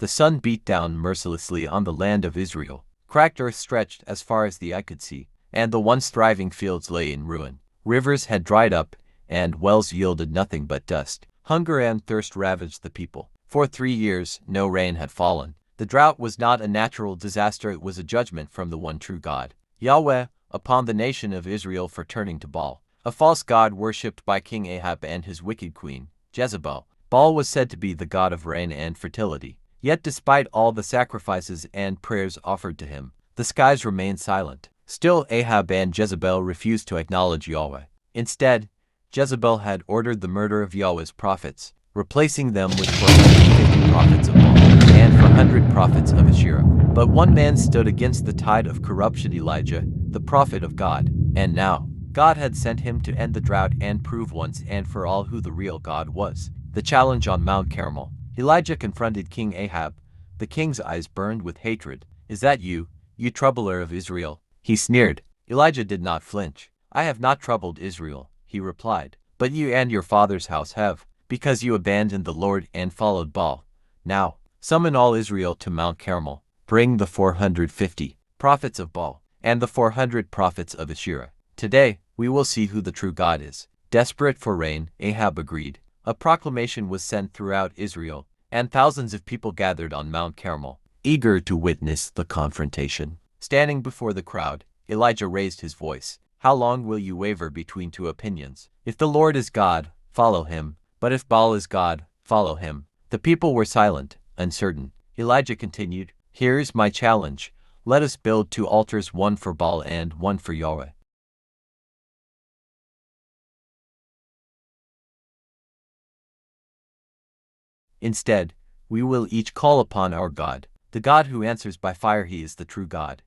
The sun beat down mercilessly on the land of Israel. Cracked earth stretched as far as the eye could see, and the once thriving fields lay in ruin. Rivers had dried up, and wells yielded nothing but dust. Hunger and thirst ravaged the people. For 3 years, no rain had fallen. The drought was not a natural disaster, it was a judgment from the one true God, Yahweh, upon the nation of Israel for turning to Baal, a false god worshipped by King Ahab and his wicked queen, Jezebel. Baal was said to be the god of rain and fertility. Yet despite all the sacrifices and prayers offered to him, the skies remained silent. Still Ahab and Jezebel refused to acknowledge Yahweh. Instead, Jezebel had ordered the murder of Yahweh's prophets, replacing them with 450 prophets of Baal and 400 prophets of Asherah. But one man stood against the tide of corruption, Elijah, the prophet of God. And now, God had sent him to end the drought and prove once and for all who the real God was. The challenge on Mount Carmel. Elijah confronted King Ahab. The king's eyes burned with hatred. "Is that you, you troubler of Israel?" he sneered. Elijah did not flinch. "I have not troubled Israel," he replied, "but you and your father's house have, because you abandoned the Lord and followed Baal. Now, summon all Israel to Mount Carmel. Bring the 450 prophets of Baal and the 400 prophets of Asherah. Today, we will see who the true God is." Desperate for rain, Ahab agreed. A proclamation was sent throughout Israel, and thousands of people gathered on Mount Carmel, eager to witness the confrontation. Standing before the crowd, Elijah raised his voice. "How long will you waver between two opinions? If the Lord is God, follow him, but if Baal is God, follow him." The people were silent, uncertain. Elijah continued, "Here's my challenge. Let us build 2 altars, one for Baal and one for Yahweh. Instead, we will each call upon our God, the God who answers by fire. He is the true God.